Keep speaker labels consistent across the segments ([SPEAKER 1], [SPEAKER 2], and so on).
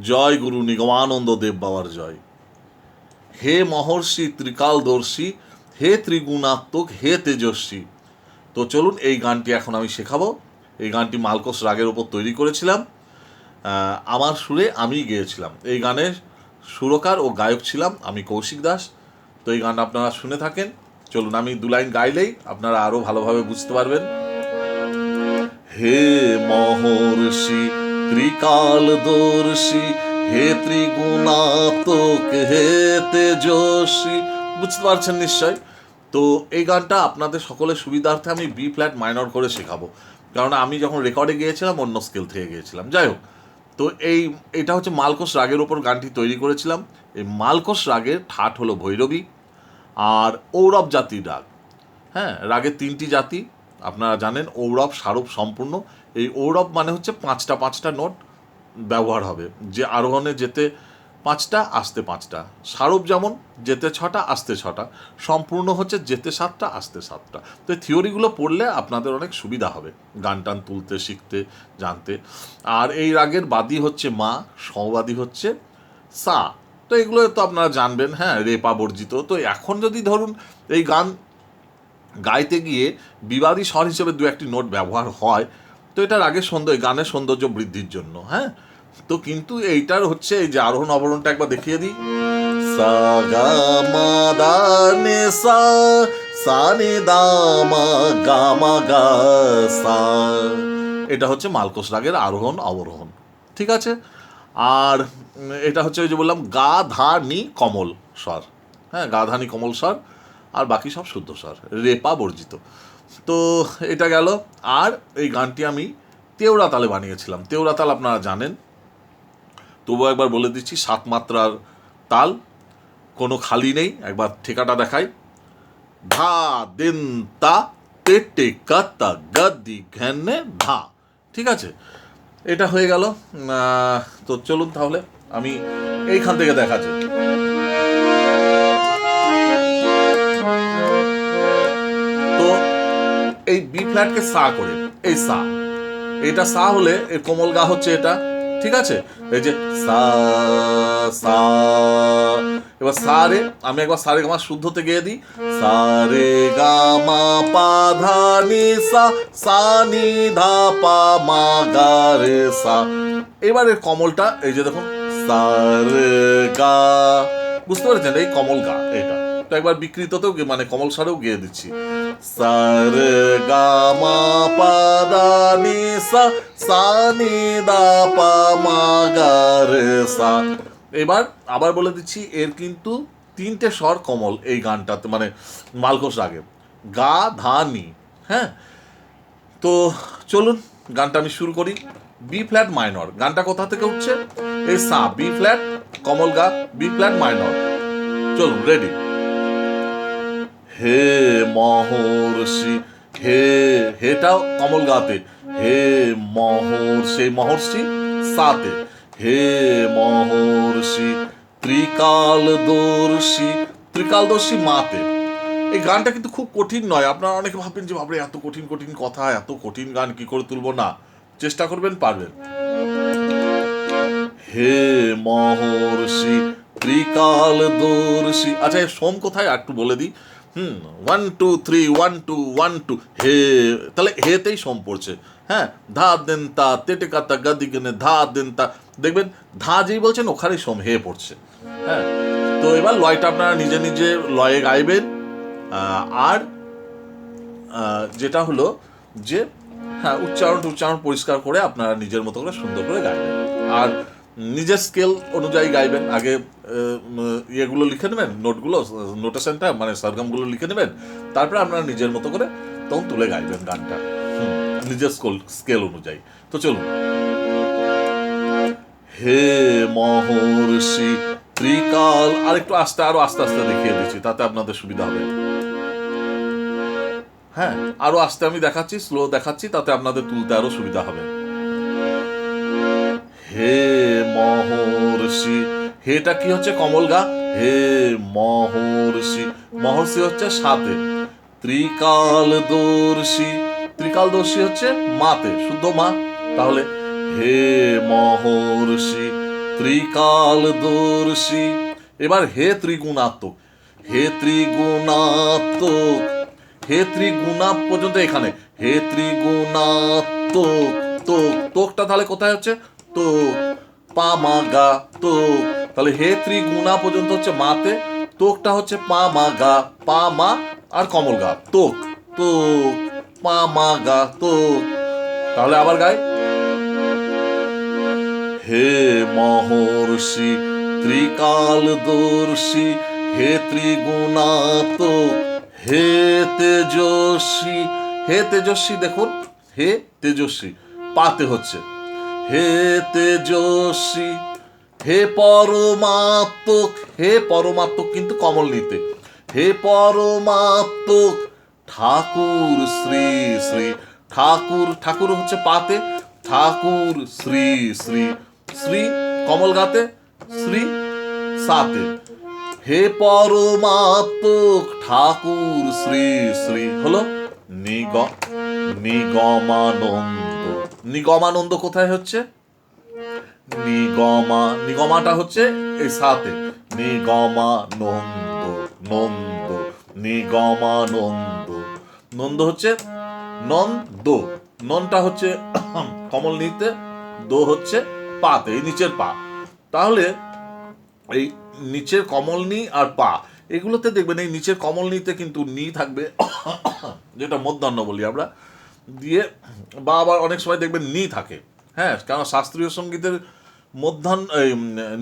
[SPEAKER 1] জয় গুরু নিগমানন্দ দেব বাবার জয়। হে মহর্ষি ত্রিকালদর্শী, হে ত্রিগুণাত্মক, হে তেজস্বী। তো চলুন এই গানটি এখন আমি শেখাবো। এই গানটি মালকোষ রাগের ওপর তৈরি করেছিলাম, আমার সুরে আমি গেয়েছিলাম। এই গানের সুরকার ও গায়ক ছিলাম আমি, কৌশিক দাস। তো এই গানটা আপনারা শুনে থাকেন। চলুন আমি দু লাইন গাইলেই আপনারা আরও ভালোভাবে বুঝতে পারবেন। হে মহর্ষি ত্রিকালদর্শী, হে ত্রিগুণাত্মক, হে তেজস্বী। বুঝতে পারছেন নিশ্চয়। তো এই গানটা আপনাদের সকলের সুবিধার্থে আমি বি ফ্ল্যাট মাইনর করে শেখাবো, কারণ আমি যখন রেকর্ডে গিয়েছিলাম অন্য স্কেল থেকে গিয়েছিলাম। যাই হোক, তো এটা হচ্ছে মালকোষ রাগের ওপর গানটি তৈরি করেছিলাম। এই মালকোষ রাগের ঠাট হলো ভৈরবী আর ঔরব জাতির রাগ। হ্যাঁ, রাগের তিনটি জাতি আপনারা জানেন, ঔরব, সারব, সম্পূর্ণ। এই ঔরব মানে হচ্ছে পাঁচটা পাঁচটা নোট ব্যবহার হবে, যে আরোহণে যেতে পাঁচটা, আসতে পাঁচটা। সারব যেমন যেতে ছটা, আসতে ছটা। সম্পূর্ণ হচ্ছে যেতে সাতটা, আসতে সাতটা। তো এই থিওরিগুলো পড়লে আপনাদের অনেক সুবিধা হবে গান টান তুলতে, শিখতে, জানতে। আর এই রাগের বাদী হচ্ছে মা, সমবাদী হচ্ছে সা। তো এগুলো তো আপনারা জানবেন। হ্যাঁ, রেপা বর্জিত। তো এখন যদি ধরুন এই গান গাইতে গিয়ে বিবাদী স্বর হিসেবে দু একটি নোট ব্যবহার হয়, তো এটা রাগের গানের সৌন্দর্য বৃদ্ধির জন্য। হ্যাঁ, তো কিন্তু এইটার হচ্ছে এই যে আরোহণ অবরোহণটা একবার দেখিয়ে দিই। সা গা মা দা নে সা, সা নে দা মা গা মা গা সা। এটা হচ্ছে মালকোষ রাগের আরোহণ অবরোহণ। ঠিক আছে। আর এটা হচ্ছে ওই যে বললাম গা ধা নি কমল স্বর। হ্যাঁ, গা ধা নি কমল স্বর, আর বাকি সব শুদ্ধ স্বর, রেপা বর্জিত। তো এটা গেল। আর এই গানটি আমি তেওড়া তালে বানিয়েছিলাম। তেওড়া তাল আপনারা জানেন, তবুও একবার বলে দিচ্ছি। 7 মাত্রার তাল, কোনো খালি নেই। একবার ঠেকাটা দেখাই। ধা দিন তা তে টে কা তা গদি ঘেনে ধা। ঠিক আছে, এটা হয়ে গেল। তো চলুন তাহলে আমি এইখান থেকে দেখাচ্ছি। তো এই বি ফ্ল্যাটকে সা করে, এই সা, এটা সা হলে এর কোমল গা হচ্ছে এটা। ঠিক আছে, এই যে সা সা। এবার সা রে আমি একবার সা রে গা মা শুদ্ধতে গিয়ে দিই। সা রে গা মা পা ধা নি সা, সা নি ধা পা মা গা রে সা। এবার এর কমলটা এই যে দেখুন, সা রে গা। বুঝতে পেরেছেন, এই কমল গা এটা। তো একবার বিকৃততেও মানে কমল স্বরেও গেয়ে দিচ্ছি। সা রে গা মা পা দা নি সা, সা নি দা পা মা গা রে সা। এবার আবার বলে দিচ্ছি, এর কিন্তু 3টে স্বর কমল এই গানটাতে, মানে মালকোষ রাগে, গা ধা নি। হ্যাঁ, তো চলুন গানটা আমি শুরু করি। B flat minor. গানটা কোথা থেকে উঠছে? এই সা, বি ফ্ল্যাট, কমল গা, বি ফ্ল্যাট মাইনর। চলুন, রেডি। হে মহর্ষি, হে, হেটাও কমল গাতে। হে মহর্ষি, মহর্ষি সাতে। হে মহর্ষি ত্রিকালদর্শী, ত্রিকালদর্শী মাতে। এই গানটা কিন্তু খুব কঠিন নয়। আপনারা অনেকে ভাববেন যে বাবরে এত কঠিন কঠিন কথা, এত কঠিন গান কি করে তুলবো। না, চেষ্টা করবেন, পারবেন। হে মহর্ষি ত্রিকালদর্শী। আচ্ছা, এর সোম কোথায় একটু বলে দিই। 1 2 3 1 2 1 2। হে, তাহলে হেতেই সোম পড়ছে। হ্যাঁ, ধা দেন তা তেটে কাতা গাদি গেনে ধা দেন তা। দেখবেন ধা যেই বলছেন ওখানেই সোম হে পড়ছে। হ্যাঁ, তো এবার লয়টা আপনারা নিজে নিজে লয়ে গাইবেন। আর যেটা হলো যে, হ্যাঁ, উচ্চারণ পরিষ্কার করে আপনারা নিজের মতো করে সুন্দর করে গাইবেন। আর নিজের স্কেল অনুযায়ী গাইবেন। আগে ইয়েগুলো লিখে নেবেন, নোটগুলো, নোটেশনটা মানে সরগমগুলো লিখে নেবেন। তারপরে আপনারা নিজের মতো করে তখন তুলে গাইবেন গানটা, নিজের স্কেল অনুযায়ী। তো চলুন। হে মহর্ষি ত্রিকাল, আর একটু আস্তে, আরো আস্তে আস্তে দেখিয়ে দিচ্ছি, তাতে আপনাদের সুবিধা হবে। হ্যাঁ, আরো আস্তে আমি দেখাচ্ছি, স্লো দেখাচ্ছি, তাতে আপনাদের তুলতে আরো সুবিধা হবে। হে মহর্ষি, হেটা কি হচ্ছে? কমল গা। হে মহর্ষি, মহর্ষি হচ্ছে সাতে। ত্রিকালদর্শী, ত্রিকালদর্শী হচ্ছে মাতে, শুদ্ধ মা। তাহলে হে মহর্ষি ত্রিকালদর্শী। এবার হে ত্রিগুণাত্মক, হে ত্রিগুণাত্মক, হে ত্রিগুণা পর্যন্ত এখানে, হে ত্রিগুণাত্মক, তোক, তোকটা তাহলে কোথায় হচ্ছে? তোক, পা মা গা, তোক। তাহলে হে ত্রিগুণা পর্যন্ত হচ্ছে মাতে, তোকটা হচ্ছে পা মা গা, পা মা আর কমল গা, তোক, তোক, পা মা গা, তোক। তাহলে আবার গাই, হে মহর্ষি ত্রিকালদর্শী, হে ত্রিগুণাত্মক, হে তেজস্বী। হে তেজস্বী, দেখুন হে তেজস্বী পাতে হচ্ছে, হে তেজস্বী, হে পরমাত্মক, হে পরমাত্মক কিন্তু কমল নিতে, হে পরমাত্মক ঠাকুর শ্রী শ্রী, ঠাকুর, ঠাকুর হচ্ছে পাতে, ঠাকুর শ্রী শ্রী, শ্রী কমল গাতে, শ্রী সাতে, হে পরমাত্মক ঠাকুর শ্রী শ্রী হলো নিগমানন্দ। নিগমানন্দ কোথায় হচ্ছে? নিগমা, নিগমাটা হচ্ছে এই সাতে, নিগমানন্দ, নন্দ, নিগমানন্দ, নন্দ হচ্ছে নন্দ, ননটা হচ্ছে কমল নিতে, দো হচ্ছে পাতে, এই নিচের পা। তাহলে এই নিচের কমল নি আর পা, এগুলোতে দেখবেন এই নিচের কমল নিতে কিন্তু নি থাকবে, যেটা মধ্যাহ্ন বলি আমরা, দিয়ে বা আবার অনেক সময় দেখবেন নি থাকে। হ্যাঁ, কারণ শাস্ত্রীয় সঙ্গীতের মধ্যাহ্ন,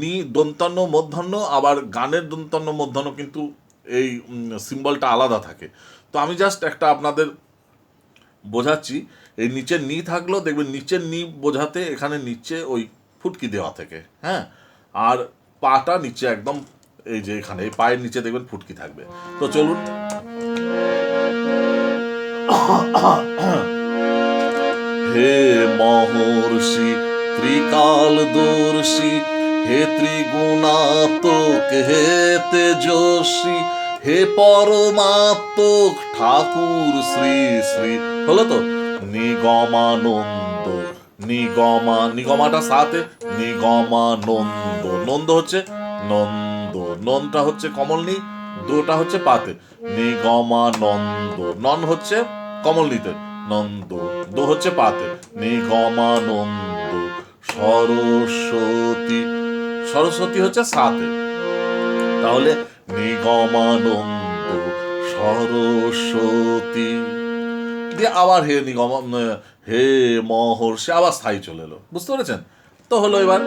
[SPEAKER 1] নি দন্তান্ন মধ্যাহ্ন, আবার গানের দন্তান্ন মধ্যাহ্ন কিন্তু এই সিম্বলটা আলাদা থাকে। তো আমি জাস্ট একটা আপনাদের বোঝাচ্ছি, এই নিচের নি থাকলেও দেখবেন নিচের নি বোঝাতে এখানে নিচে ওই ফুটকি দেওয়া থেকে, হ্যাঁ, আর পাটা নিচে একদম এই যে এখানে এই পায়ের নিচে দেখবেন ফুটকি থাকবে। তো চলুন, হে মহর্ষি ত্রিকালদর্শী, হে ত্রিগুণাত্মক, হে তেজস্বী, হে পরমাত্মক ঠাকুর শ্রী শ্রী হলো তো নিগমানন্দ, নিগমা, নিগমাটা সাথে, নিগমানন্দ, নন্দ হচ্ছে নন্দ, ননটা হচ্ছে কমল নি, দোটা হচ্ছে পাতে, নিগমানন্দ, নন হচ্ছে কমল নিতে, নন্দ, দো হচ্ছে পাতে, নিগমানন্দ সরস্বতী, সরস্বতী হচ্ছে সাতে, তাহলে নিগমানন্দ সরস্বতী, দিয়ে আবার হে নিগম, হে মহর্ষি, আবার স্থায়ী চলে এলো। বুঝতে পেরেছেন? তো হলো এবার,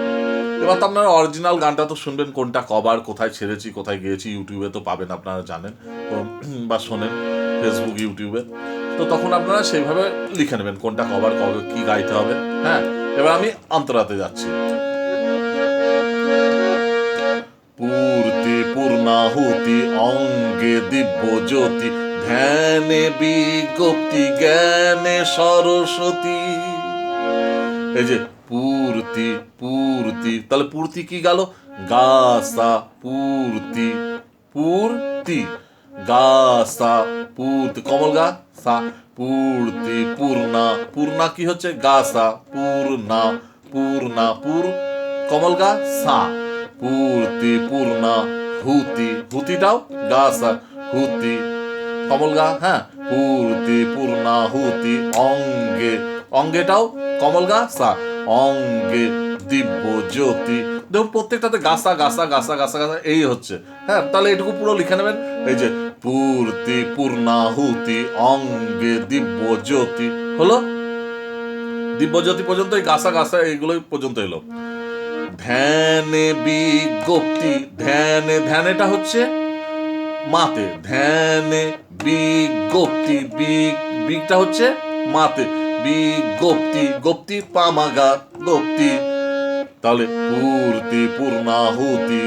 [SPEAKER 1] এবার তো আপনারা অরিজিনাল গানটা তো শুনবেন, কোনটা কবার কোথায় ছেড়েছি কোথায় গিয়েছি, ইউটিউবে তো পাবেন, আপনারা জানেন বা শোনেন ফেসবুক ইউটিউবে। তো তখন আপনারা সেইভাবে লিখে নেবেন কোনটা কবার কবে কি গাইতে হবে। হ্যাঁ, এবার আমি অন্তরাতে যাচ্ছি। পূর্তি পূর্ণাহুতি অঙ্গে দিব্য জ্যোতি, ধ্যানে বিজ্ঞপ্তি জ্ঞানে সরস্বতী। এই যে পূর্তি, পূর্তি, তাহলে পূর্তি কি গেল? গাসা, পূর্তি, পূর্তি, গাসা, পূর্তি, কমল গা সা, পূর্তি পূর্ণা, পূর্ণা কি হচ্ছে? গাসা, পূর্ণা, পূর্ণা, পূর কমল গা সা, পূর্তি পূর্ণা হুতি, হুতিটাও গাসা, হুতি কমল গা, হ্যাঁ, পূর্তি পূর্ণা হুতি অঙ্গে, অঙ্গেটাও কমল গা সা, অঙ্গে দিব্য জ্যোতি। দেখুন প্রত্যেকটাতে গাসা গাসা গাসা গাসা গাসা এই হচ্ছে। হ্যাঁ, তাহলে এটুকু পুরো লিখে নেবেন। এই যে পূর্তি পূর্ণাহুতি অঙ্গে দিব্য জ্যোতি হলো, দিব্য জ্যোতি পর্যন্ত এই গাসা গাসা এইগুলোই পর্যন্ত এলো। ধ্যানে বিজ্ঞপ্তি, ধ্যানে, ধ্যানেটা হচ্ছে মাতে, ধ্যানে বিজ্ঞপ্তি, বিগটা হচ্ছে মাতে, বিজ্ঞপ্তি, গোপ্তি পামাগা গোপ্তি, তাহলে পূর্তি পূর্ণাহুতি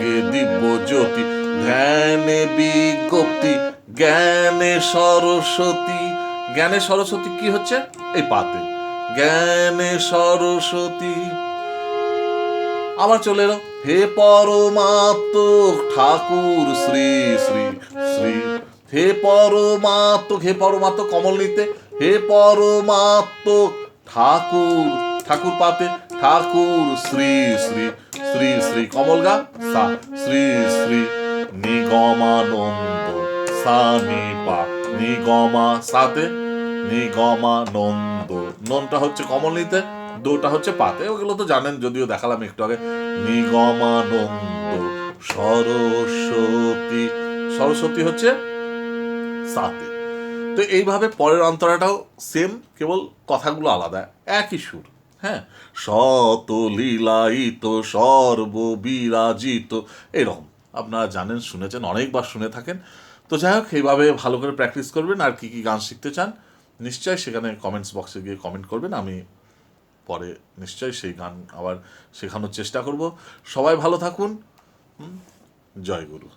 [SPEAKER 1] গে দিব্য জ্যোতি, ধ্যানে বিজ্ঞপ্তি জ্ঞানে সরস্বতী। জ্ঞানে সরস্বতী কি হচ্ছে? এই পাতে, জ্ঞানে সরস্বতী। আবার চলে এলো হে পরমাত্মক ঠাকুর শ্রী শ্রী শ্রী, হে পরমাত্মক, হে পরমাত্মক কমল নিতে, হে পরমাত্মক ঠাকুর, ঠাকুর পাতে, ঠাকুর শ্রী শ্রী শ্রী শ্রী কমল গা সা শ্রী শ্রী নিগমানন্দ সা নি পা নিগমা সাতে নিগমানন্দ, ননটা হচ্ছে কমল নিতে, দোটা হচ্ছে পাতে, ওগুলো তো জানেন যদিও দেখালাম একটু আগে। নিগমানন্দ সরস্বতী, সরস্বতী হচ্ছে সাতে। তো এইভাবে পরের অন্তরাটাও সেম, কেবল কথাগুলো আলাদা, একই সুর। হ্যাঁ, শত লীলায়িত সর্ববিরাজিত, এরকম আপনারা জানেন, শুনেছেন, অনেকবার শুনে থাকেন। তো যাই হোক, এইভাবে ভালো করে প্র্যাকটিস করবেন। আর কি কি গান শিখতে চান নিশ্চয়ই সেখানে কমেন্টস বক্সে গিয়ে কমেন্ট করবেন, আমি পরে নিশ্চয়ই সেই গান আবার শেখানোর চেষ্টা করব। সবাই ভালো থাকুন। জয় গুরু।